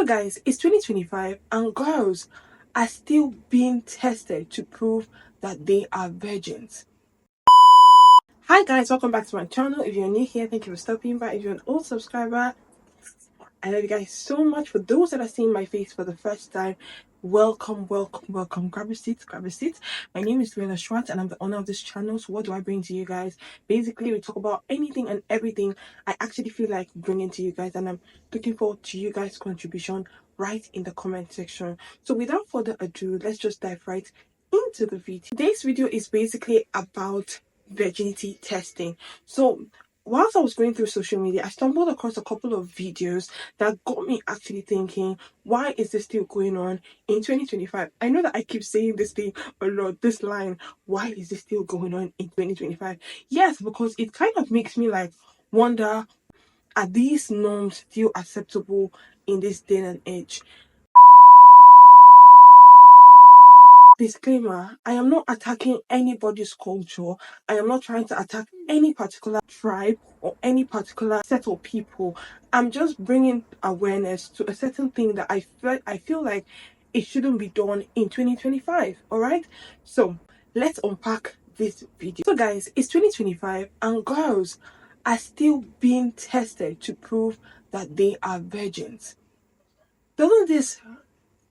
So guys, it's 2025 and girls are still being tested to prove that they are virgins. Hi guys, welcome back to my channel. If you're new here, thank you for stopping by. If you're an old subscriber, I love you guys so much. For those that are seeing my face for the first time, welcome. Grab a seat. My name is Luella Schwartz and I'm the owner of this channel. So what do I bring to you guys? Basically, we talk about anything and everything I actually feel like bringing to you guys, and I'm looking forward to you guys' contribution right in the comment section. So without further ado, let's just dive right into the video. Today's video is basically about virginity testing. So whilst I was going through social media, I stumbled across a couple of videos that got me actually thinking, why is this still going on in 2025? I know that I keep saying this thing a lot, this line, why is this still going on in 2025? Yes, because it kind of makes me like wonder, are these norms still acceptable in this day and age? Disclaimer, I am not attacking anybody's culture. I am not trying to attack any particular tribe or any particular set of people. I'm just bringing awareness to a certain thing that I feel like it shouldn't be done in 2025. All right, so let's unpack this video. So guys, it's 2025 and girls are still being tested to prove that they are virgins. Doesn't this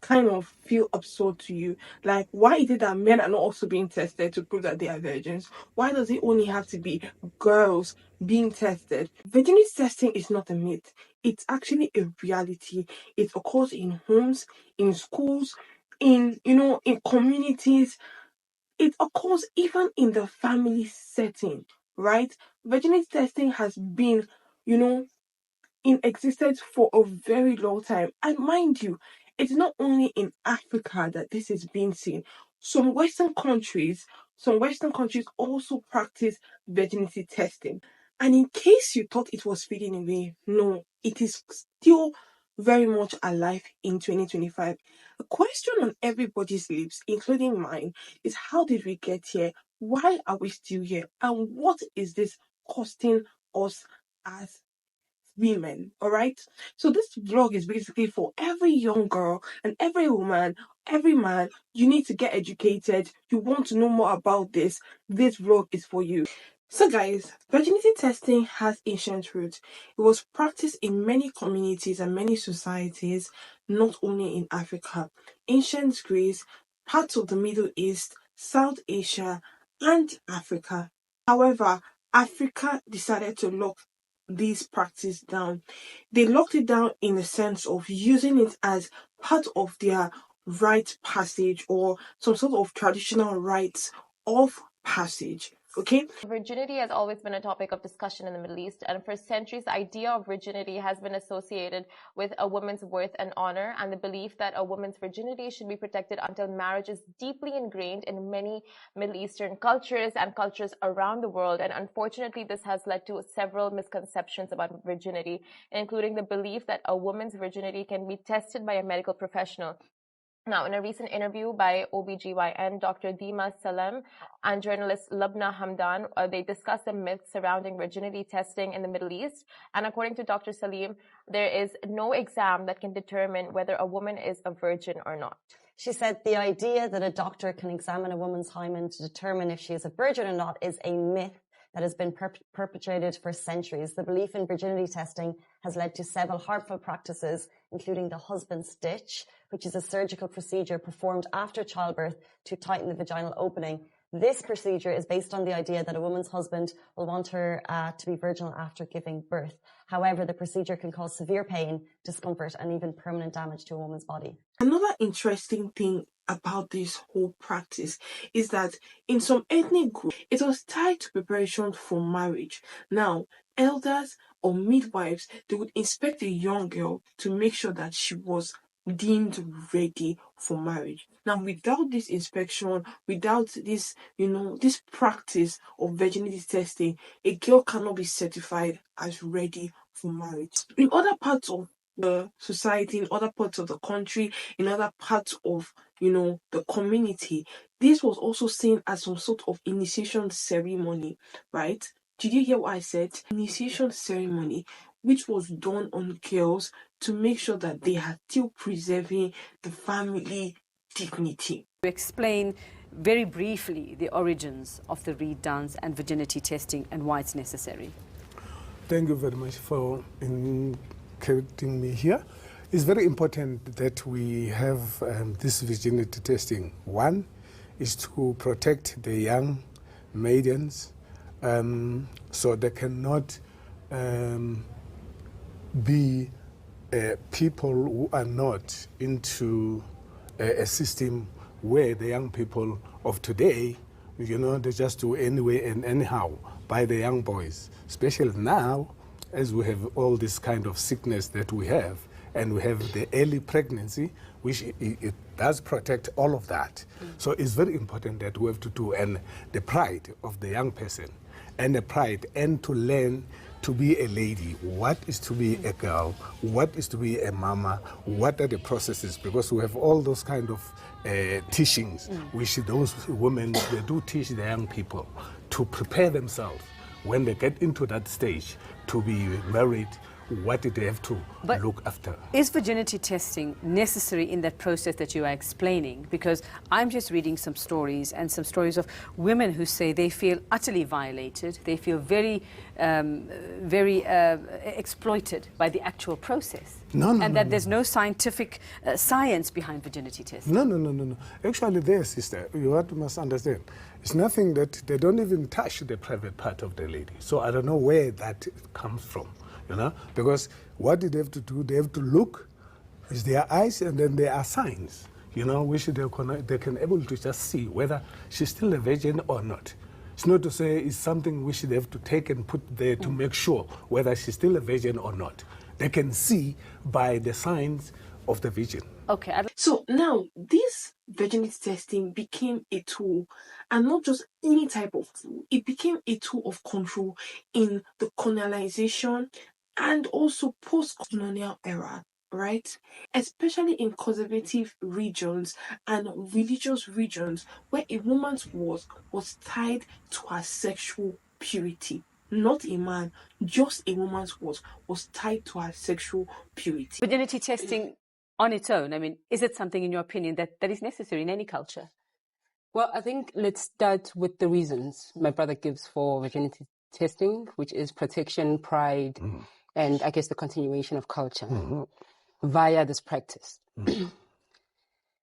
kind of feel absurd to you? Like, why is it that men are not also being tested to prove that they are virgins? Why does it only have to be girls being tested? Virginity testing is not a myth, it's actually a reality. It occurs in homes, in schools, in communities. It occurs even in the family setting, right? Virginity testing has been, you know, in existence for a very long time. And mind you, it's not only in Africa that this is being seen. Some Western countries also practice virginity testing. And in case you thought it was fading away, no, it is still very much alive in 2025. A question on everybody's lips, including mine, is how did we get here? Why are we still here? And what is this costing us as women? All right, so this vlog is basically for every young girl and every woman, every man. You need to get educated, you want to know more about this vlog is for you. So guys, virginity testing has ancient roots. It was practiced in many communities and many societies, not only in Africa. Ancient Greece, parts of the Middle East, South Asia, and Africa. However, Africa decided to lock this practice down. They locked it down in the sense of using it as part of their rite passage or some sort of traditional rites of passage. Okay. Virginity has always been a topic of discussion in the Middle East, and for centuries, the idea of virginity has been associated with a woman's worth and honor, and the belief that a woman's virginity should be protected until marriage is deeply ingrained in many Middle Eastern cultures and cultures around the world. And unfortunately, this has led to several misconceptions about virginity, including the belief that a woman's virginity can be tested by a medical professional. Now, in a recent interview by OBGYN Dr. Dima Salem and journalist Lubna Hamdan, they discussed the myths surrounding virginity testing in the Middle East. And according to Dr. Salim, there is no exam that can determine whether a woman is a virgin or not. She said the idea that a doctor can examine a woman's hymen to determine if she is a virgin or not is a myth that has been perpetrated for centuries. The belief in virginity testing has led to several harmful practices, including the husband stitch, which is a surgical procedure performed after childbirth to tighten the vaginal opening. This procedure is based on the idea that a woman's husband will want her to be virginal after giving birth. However, the procedure can cause severe pain, discomfort, and even permanent damage to a woman's body. Another interesting thing about this whole practice is that in some ethnic groups, it was tied to preparation for marriage. Now, elders or midwives, they would inspect a young girl to make sure that she was deemed ready for marriage. Now, without this inspection, without this, this practice of virginity testing, a girl cannot be certified as ready for marriage. In other parts of the society, in other parts of the country, in other parts of the community, this was also seen as some sort of initiation ceremony, right? Did you hear what I said? Initiation ceremony, which was done on girls to make sure that they are still preserving the family dignity. To explain very briefly the origins of the reed dance and virginity testing and why it's necessary. Thank you very much for inviting me here. It's very important that we have this virginity testing. One is to protect the young maidens so they cannot be people who are not into a system where the young people of today, they just do anyway and anyhow by the young boys, especially now as we have all this kind of sickness that we have, and we have the early pregnancy, which it does protect all of that. So it's very important that we have to do, and the pride of the young person, and the pride, and to learn to be a lady, what is to be a girl, what is to be a mama, what are the processes, because we have all those kind of teachings, which those women, they do teach the young people to prepare themselves when they get into that stage to be married. What did they have to look after? Is virginity testing necessary in that process that you are explaining? Because I'm just reading some stories, and some stories of women who say they feel utterly violated, they feel very exploited by the actual process. There's no scientific science behind virginity testing. No. Actually, there, sister, you must understand. It's nothing that they don't even touch the private part of the lady. So I don't know where that comes from. Because what did they have to do? They have to look, is their eyes, and then there are signs, which they can able to just see whether she's still a virgin or not. It's not to say it's something which they have to take and put there to make sure whether she's still a virgin or not. They can see by the signs of the virgin. Okay. So now this virginity testing became a tool, and not just any type of tool. It became a tool of control in the colonization and also post-colonial era, right? Especially in conservative regions and religious regions where a woman's worth was tied to her sexual purity. Not a man, just a woman's worth was tied to her sexual purity. Virginity testing on its own, is it something, in your opinion, that is necessary in any culture? Well, I think let's start with the reasons my brother gives for virginity testing, which is protection, pride, and I guess the continuation of culture via this practice.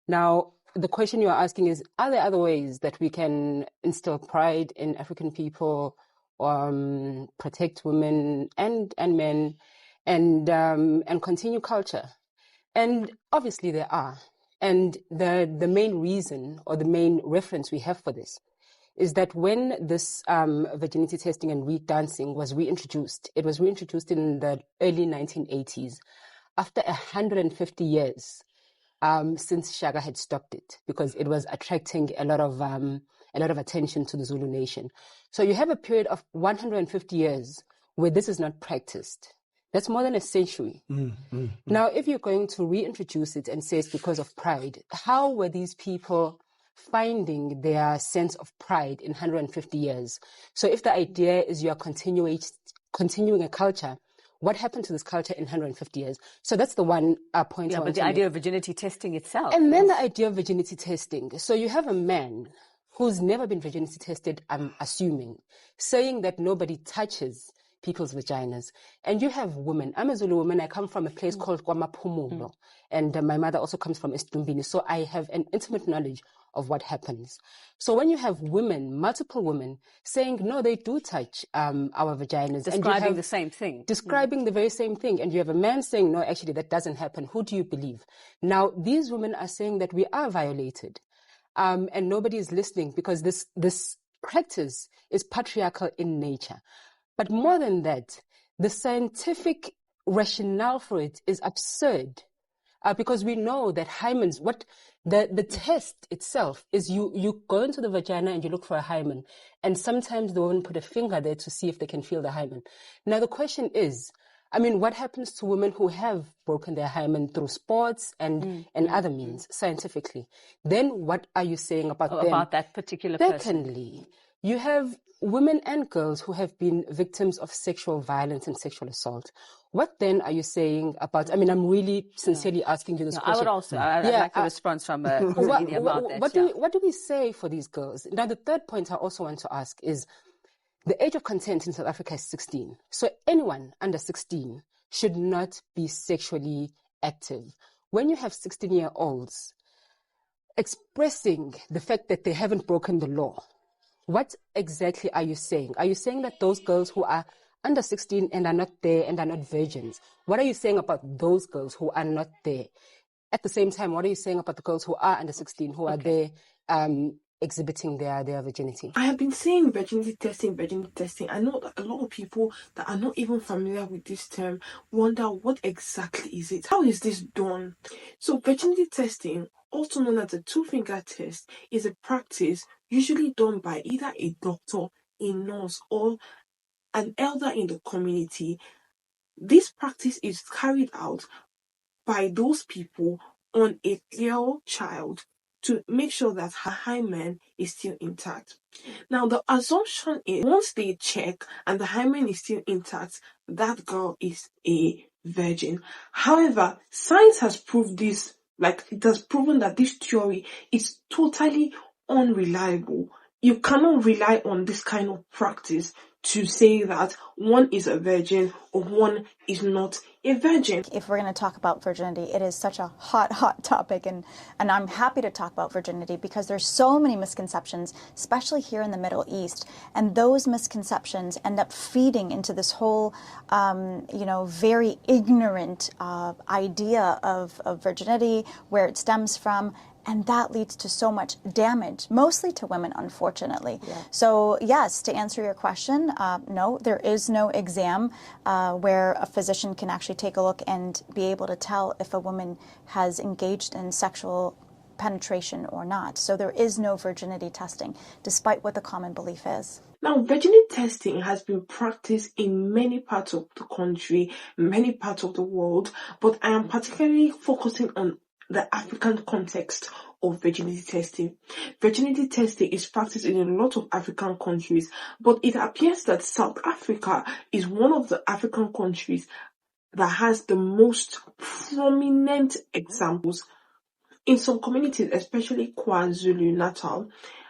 Now, the question you're asking is, are there other ways that we can instill pride in African people, protect women and men, and continue culture? And obviously there are. And the main reason, or the main reference we have for this, is that when this virginity testing and reed dancing was reintroduced, it was reintroduced in the early 1980s, after 150 years since Shaka had stopped it, because it was attracting a lot of attention to the Zulu nation. So you have a period of 150 years where this is not practiced. That's more than a century. Now, if you're going to reintroduce it and say it's because of pride, how were these people finding their sense of pride in 150 years? So if the idea is you are continuing a culture, what happened to this culture in 150 years? So that's the one point. Yeah, but the idea of virginity testing itself. And then the idea of virginity testing. So you have a man who's never been virginity tested, I'm assuming, saying that nobody touches people's vaginas. And you have women. I'm a Zulu woman. I come from a place called KwaMaphumulo. And my mother also comes from Estumbini. So I have an intimate knowledge of what happens. So when you have women, multiple women, saying, no, they do touch our vaginas. Describing the same thing. Describing the very same thing. And you have a man saying, no, actually, that doesn't happen. Who do you believe? Now, these women are saying that we are violated. And nobody is listening, because this practice is patriarchal in nature. But more than that, the scientific rationale for it is absurd, because we know that hymens, the test itself is you go into the vagina and you look for a hymen, and sometimes the woman put a finger there to see if they can feel the hymen. Now the question is, what happens to women who have broken their hymen through sports and other means, scientifically? Then what are you saying about them? About that particular person? Secondly, you have women and girls who have been victims of sexual violence and sexual assault. What then are you saying about, I mean, I'm really sincerely asking you this I question. would also, I'd like a response from Virginia about that. What do we say for these girls? Now, the third point I also want to ask is the age of consent in South Africa is 16. So anyone under 16 should not be sexually active. When you have 16-year-olds expressing the fact that they haven't broken the law, what exactly are you saying? Are you saying that those girls who are under 16 and are not there and are not virgins, what are you saying about those girls who are not there? At the same time, what are you saying about the girls who are under 16 who are there exhibiting their virginity? I have been saying virginity testing. I know that a lot of people that are not even familiar with this term wonder what exactly is it? How is this done? So virginity testing, also known as the two-finger test, is a practice usually done by either a doctor, a nurse, or an elder in the community. This practice is carried out by those people on a girl child to make sure that her hymen is still intact. Now, the assumption is once they check and the hymen is still intact, that girl is a virgin. However, science has proved this, like it has proven that this theory is totally unreliable. You cannot rely on this kind of practice to say that one is a virgin or one is not a virgin. If we're going to talk about virginity, it is such a hot topic, and I'm happy to talk about virginity because there's so many misconceptions, especially here in the Middle East, and those misconceptions end up feeding into this whole, very ignorant idea of virginity, where it stems from. And that leads to so much damage, mostly to women, unfortunately. Yeah. So yes, to answer your question, no, there is no exam where a physician can actually take a look and be able to tell if a woman has engaged in sexual penetration or not. So there is no virginity testing, despite what the common belief is. Now, virginity testing has been practiced in many parts of the country, many parts of the world, but I am particularly focusing on the African context of virginity testing. Virginity testing is practiced in a lot of African countries, but it appears that South Africa is one of the African countries that has the most prominent examples. In some communities, especially KwaZulu Natal,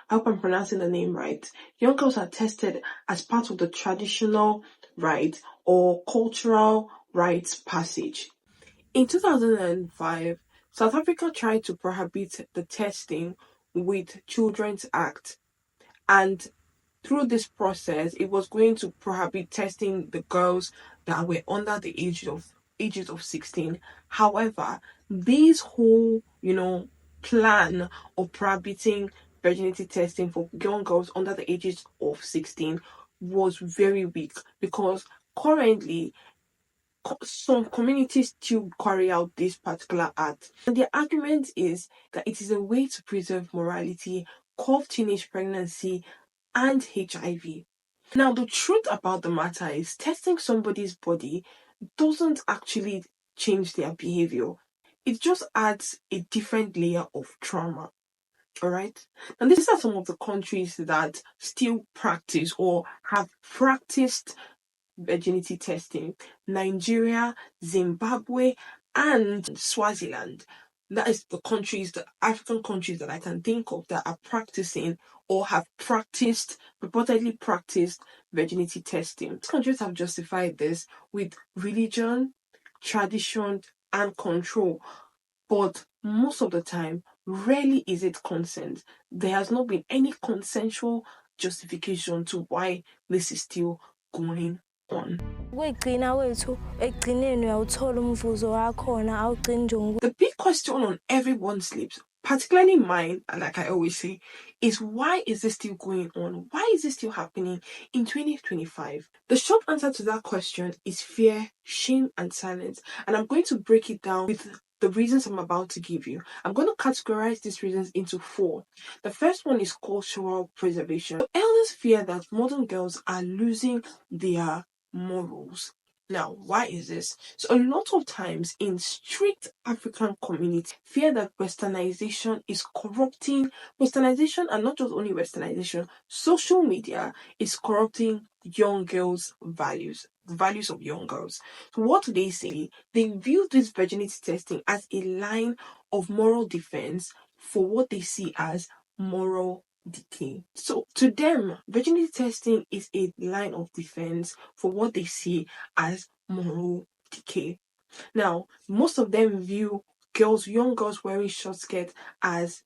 I hope I'm pronouncing the name right, young girls are tested as part of the traditional rite or cultural rites passage. In 2005, South Africa tried to prohibit the testing with Children's Act, and through this process, it was going to prohibit testing the girls that were under the ages of 16. However, this whole, plan of prohibiting virginity testing for young girls under the ages of 16 was very weak because currently some communities still carry out this particular act. And the argument is that it is a way to preserve morality, curb teenage pregnancy, and HIV. Now, the truth about the matter is testing somebody's body doesn't actually change their behavior. It just adds a different layer of trauma. All right. And these are some of the countries that still practice or have practiced virginity testing: Nigeria, Zimbabwe, and Swaziland. That is the African countries that I can think of that are practicing or have purportedly practiced virginity testing. These countries have justified this with religion, tradition, and control. But most of the time, rarely is it consent. There has not been any consensual justification to why this is still going on. The big question on everyone's lips, particularly mine, and like I always say, is why is this still going on? Why is this still happening in 2025? The short answer to that question is fear, shame, and silence. And I'm going to break it down with the reasons I'm about to give you. I'm going to categorize these reasons into 4. The first one is cultural preservation. The elders fear that modern girls are losing their morals. Now, why is this? So a lot of times in strict African communities, fear that westernization is corrupting westernization, and not just only westernization, social media is corrupting young girls' values, the values of young girls. So what do they say? They view this virginity testing as a line of moral defense for what they see as moral decay. So to them, virginity testing is a line of defense for what they see as moral decay. Now, most of them view young girls wearing short skirts as,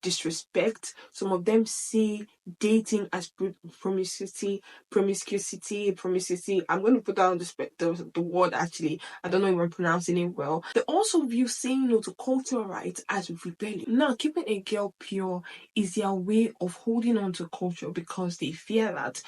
disrespect. Some of them see dating as promiscuity. I'm going to put down the word actually. I don't know if I'm pronouncing it well. They also view saying no to cultural rights as rebellion. Now, keeping a girl pure is their way of holding on to culture because they fear that,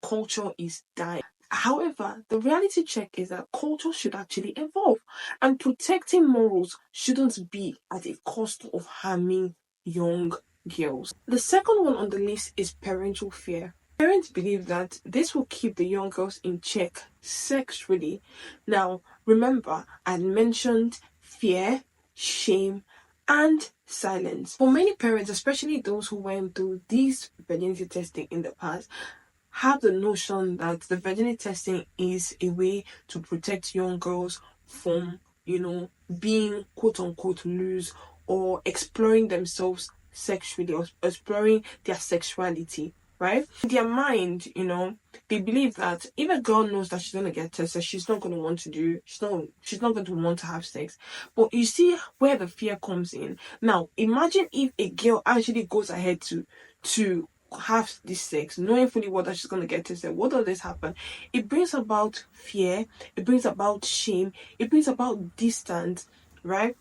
culture is dying. However, the reality check is that culture should actually evolve, and protecting morals shouldn't be at a cost of harming young girls. The second one on the list is parental fear. Parents believe that this will keep the young girls in check sexually. Now, remember, I mentioned fear, shame, and silence. For many parents, especially those who went through these virginity testing in the past, have the notion that the virginity testing is a way to protect young girls from, being quote unquote loose or exploring themselves sexually or exploring their sexuality, right? In their mind, they believe that if a girl knows that she's gonna get tested, she's not gonna want to she's not going to want to have sex. But you see where the fear comes in. Now, imagine if a girl actually goes ahead to have this sex, knowing fully well that she's going to get tested. What does this happen? It brings about fear, it brings about shame, it brings about distance, right?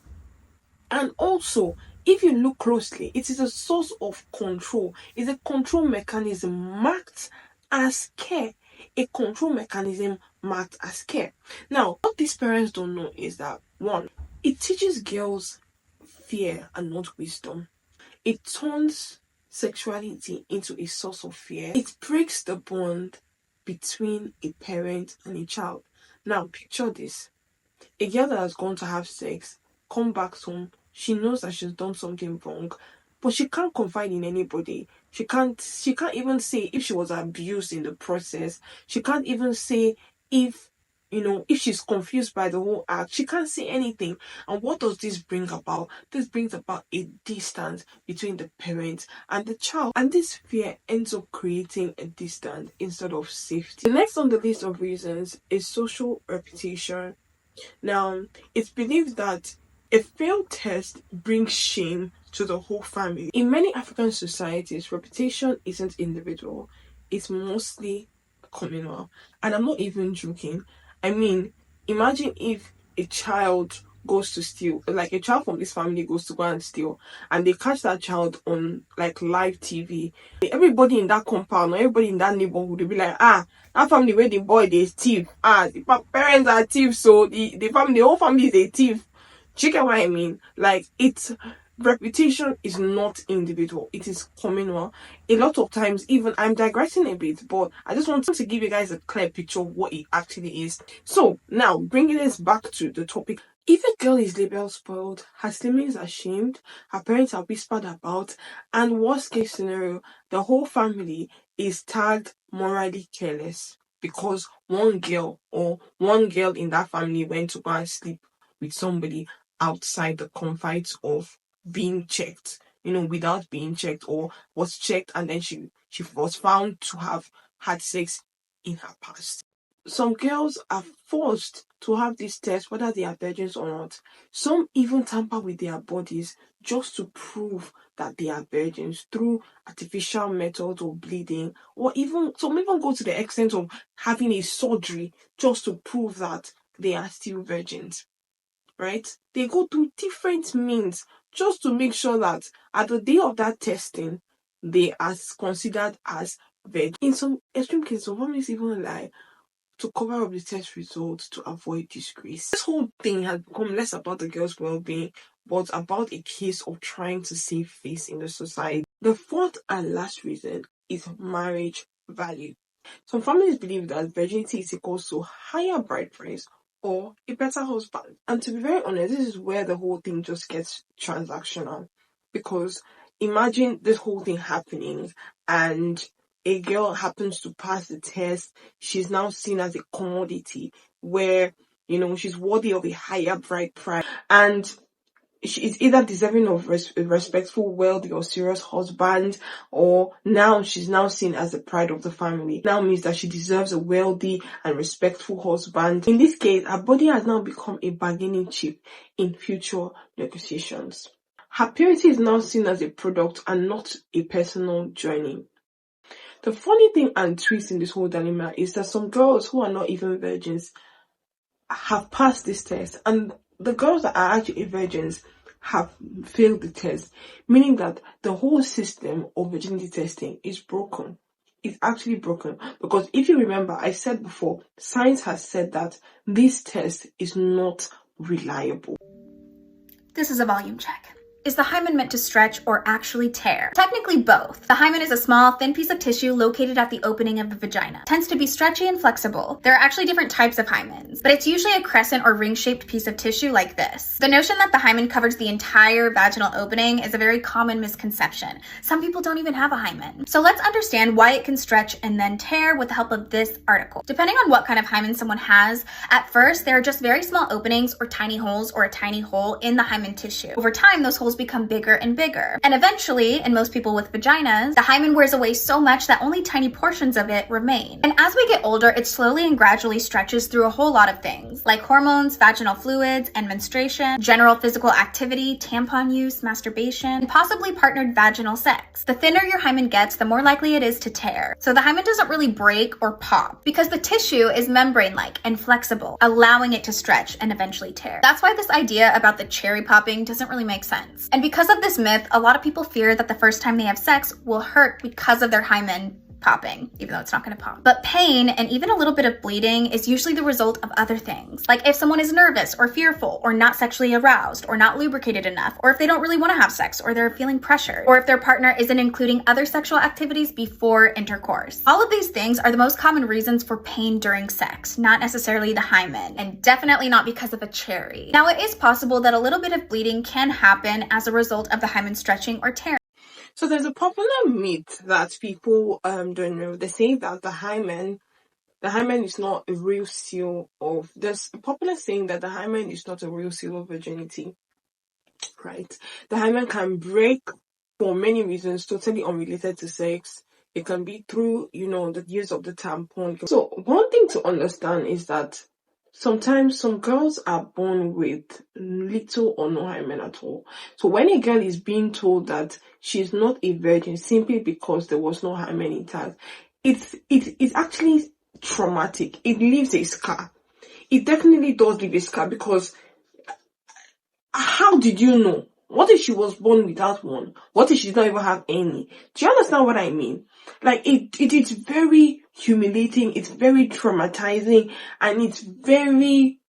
And also, if you look closely, it is a source of control. It's a control mechanism marked as care. A control mechanism marked as care. Now, what these parents don't know is that, one, it teaches girls fear and not wisdom. It turns sexuality into a source of fear. It breaks the bond between a parent and a child. Now, picture this. A girl that has gone to have sex, come back home, she knows that she's done something wrong, but she can't confide in anybody. She can't even say if she was abused in the process. She can't even say if if she's confused by the whole act. She can't say anything. And what does this bring about? This brings about a distance between the parent and the child. And this fear ends up creating a distance instead of safety. The next on the list of reasons is social reputation. Now, it's believed that a failed test brings shame to the whole family. In many African societies, reputation isn't individual, it's mostly communal. And I'm not even joking. I mean, imagine if a child goes to steal, like a child from this family goes to go and steal, and they catch that child on like live TV. Everybody in that compound or everybody in that neighborhood will be like, that family where the boy they thief. The parents are thieves, so the whole family is a thief. Do you get what I mean? Like, it's reputation is not individual, it is communal. A lot of times, even I'm digressing a bit, but I just want to give you guys a clear picture of what it actually is. So now, bringing us back to the topic. If a girl is labeled spoiled, her siblings are shamed, her parents are whispered about, and worst case scenario, the whole family is tagged morally careless because one girl in that family went to go and sleep with somebody outside the confines of being checked, without being checked, or was checked and then she was found to have had sex in her past. Some girls are forced to have these tests whether they are virgins or not. Some even tamper with their bodies just to prove that they are virgins through artificial methods or bleeding, or some even go to the extent of having a surgery just to prove that they are still virgins. Right? They go through different means just to make sure that at the day of that testing, they are considered as virgin. In some extreme cases, some families even lie to cover up the test results to avoid disgrace. This whole thing has become less about the girl's well-being, but about a case of trying to save face in the society. The fourth and last reason is marriage value. Some families believe that virginity is equals to higher bride price or a better husband. And to be very honest, this is where the whole thing just gets transactional. Because imagine this whole thing happening and a girl happens to pass the test. She's now seen as a commodity where, she's worthy of a higher bride price. And she is either deserving of a respectful, wealthy, or serious husband, or now she's now seen as the pride of the family. Now means that she deserves a wealthy and respectful husband. In this case, her body has now become a bargaining chip in future negotiations. Her purity is now seen as a product and not a personal journey. The funny thing and twist in this whole dilemma is that some girls who are not even virgins have passed this test, and the girls that are actually virgins have failed the test, meaning that the whole system of virginity testing is broken. It's actually broken because if you remember, I said before, science has said that this test is not reliable. This is a volume check. Is the hymen meant to stretch or actually tear? Technically both. The hymen is a small, thin piece of tissue located at the opening of the vagina. It tends to be stretchy and flexible. There are actually different types of hymens, but it's usually a crescent or ring-shaped piece of tissue like this. The notion that the hymen covers the entire vaginal opening is a very common misconception. Some people don't even have a hymen. So let's understand why it can stretch and then tear with the help of this article. Depending on what kind of hymen someone has, at first there are just very small openings or tiny holes or a tiny hole in the hymen tissue. Over time, those holes become bigger and bigger. And eventually, in most people with vaginas, the hymen wears away so much that only tiny portions of it remain. And as we get older, it slowly and gradually stretches through a whole lot of things, like hormones, vaginal fluids, and menstruation, general physical activity, tampon use, masturbation, and possibly partnered vaginal sex. The thinner your hymen gets, the more likely it is to tear. So the hymen doesn't really break or pop because the tissue is membrane-like and flexible, allowing it to stretch and eventually tear. That's why this idea about the cherry popping doesn't really make sense. And because of this myth, a lot of people fear that the first time they have sex will hurt because of their hymen popping, even though it's not going to pop. But pain and even a little bit of bleeding is usually the result of other things. Like if someone is nervous or fearful or not sexually aroused or not lubricated enough, or if they don't really want to have sex or they're feeling pressured, or if their partner isn't including other sexual activities before intercourse. All of these things are the most common reasons for pain during sex, not necessarily the hymen, and definitely not because of a cherry. Now, it is possible that a little bit of bleeding can happen as a result of the hymen stretching or tearing. So there's a popular myth that people don't know. They say that the hymen is not a real seal of. There's a popular saying that the hymen is not a real seal of virginity, right? The hymen can break for many reasons, totally unrelated to sex. It can be through, the use of the tampon. So one thing to understand is that sometimes some girls are born with little or no hymen at all. So when a girl is being told that she's not a virgin simply because there was no hymen intact, it's actually traumatic. It leaves a scar. It definitely does leave a scar because how did you know? What if she was born without one? What if she did not even have any? Do you understand what I mean? Like it's very humiliating, it's very traumatizing, and it's very,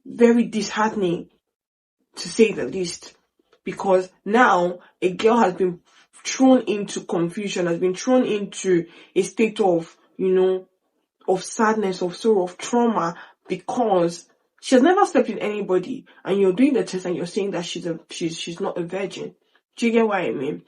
very disheartening, to say the least. Because now a girl has been thrown into confusion, has been thrown into a state of, of sadness, of sorrow, of trauma, because she has never slept with anybody, and you're doing the test and you're saying that she's not a virgin. Do you get what I mean?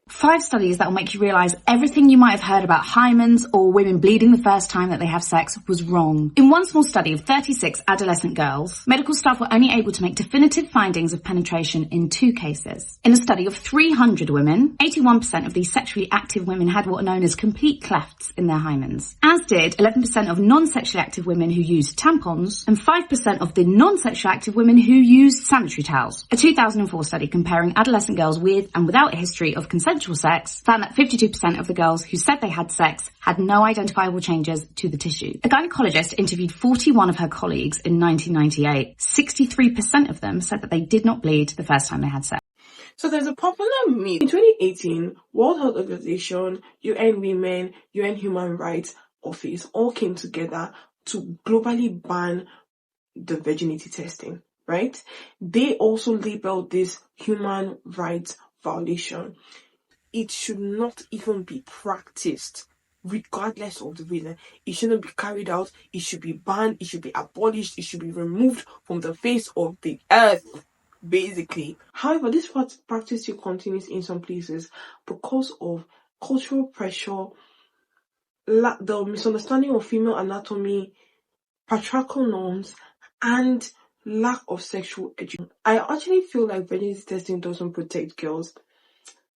5 studies that will make you realise everything you might have heard about hymens or women bleeding the first time that they have sex was wrong. In one small study of 36 adolescent girls, medical staff were only able to make definitive findings of penetration in 2 cases. In a study of 300 women, 81% of these sexually active women had what are known as complete clefts in their hymens, as did 11% of non-sexually active women who used tampons and 5% of the non-sexually active women who used sanitary towels. A 2004 study comparing adolescent girls with and without a history of consensual sex found that 52% of the girls who said they had sex had no identifiable changes to the tissue. A gynecologist interviewed 41 of her colleagues in 1998. 63% of them said that they did not bleed the first time they had sex. So there's a popular myth. In 2018, World Health Organization, UN Women, UN Human Rights Office all came together to globally ban the virginity testing, right? They also labeled this human rights violation. It should not even be practiced regardless of the reason. It shouldn't be carried out. It should be banned. It should be abolished. It should be removed from the face of the earth, basically. However, this practice still continues in some places because of cultural pressure, the misunderstanding of female anatomy, patriarchal norms, and lack of sexual education. I actually feel like virginity testing doesn't protect girls.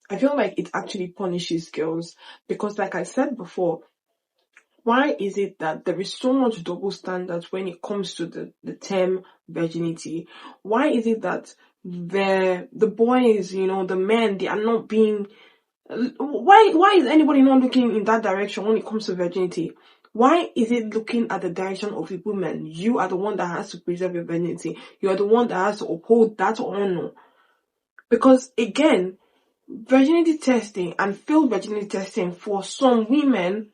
I feel like it actually punishes girls because, like I said before, why is it that there is so much double standards when it comes to the term virginity? Why is it that the boys, the men, they are not being... Why is anybody not looking in that direction when it comes to virginity? Why is it looking at the direction of the women? You are the one that has to preserve your virginity. You are the one that has to uphold that honor. Because again, virginity testing and failed virginity testing for some women,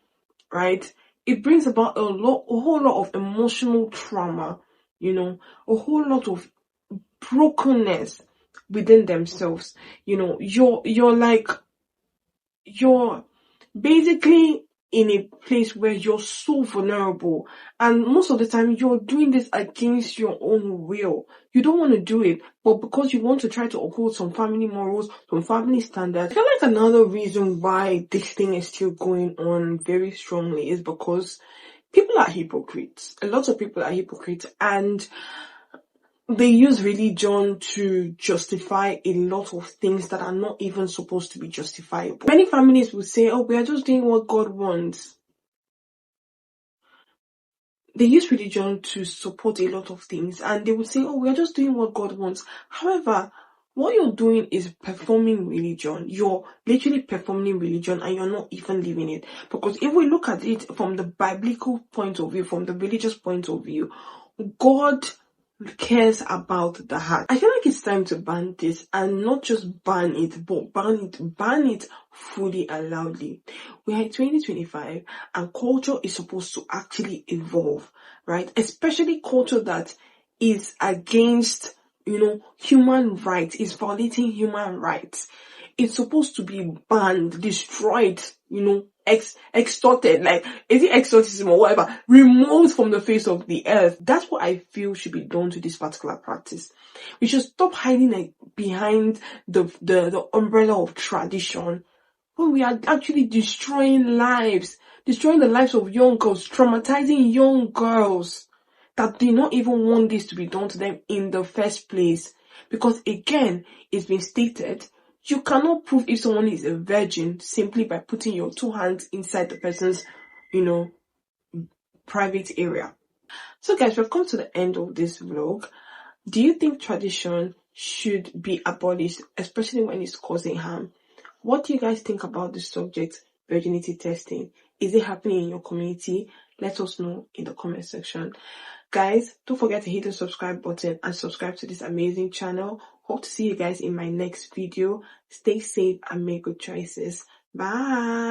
right, it brings about a whole lot of emotional trauma, a whole lot of brokenness within themselves. You're basically in a place where you're so vulnerable, and most of the time you're doing this against your own will. You don't want to do it, but because you want to try to uphold some family morals, some family standards. I feel like another reason why this thing is still going on very strongly is because people are hypocrites. A lot of people are hypocrites, and they use religion to justify a lot of things that are not even supposed to be justifiable. Many families will say, oh, we are just doing what God wants. They use religion to support a lot of things, and they will say, oh, we are just doing what God wants. However, what you're doing is performing religion. You're literally performing religion, and you're not even living it. Because if we look at it from the biblical point of view, from the religious point of view, God cares about the heart. I feel like it's time to ban this, and not just ban it, but ban it fully and loudly. We are in 2025, and culture is supposed to actually evolve, right? Especially culture that is against, human rights, is violating human rights. It's supposed to be banned, destroyed, extorted, like, is it exorcism or whatever, removed from the face of the earth. That's what I feel should be done to this particular practice. We should stop hiding behind the umbrella of tradition when we are actually destroying the lives of young girls, traumatizing young girls that did not even want this to be done to them in the first place. Because again, it's been stated, you cannot prove if someone is a virgin simply by putting your two hands inside the person's, private area. So guys, we've come to the end of this vlog. Do you think tradition should be abolished, especially when it's causing harm? What do you guys think about the subject, virginity testing? Is it happening in your community? Let us know in the comment section. Guys, don't forget to hit the subscribe button and subscribe to this amazing channel. Hope to see you guys in my next video. Stay safe and make good choices. Bye.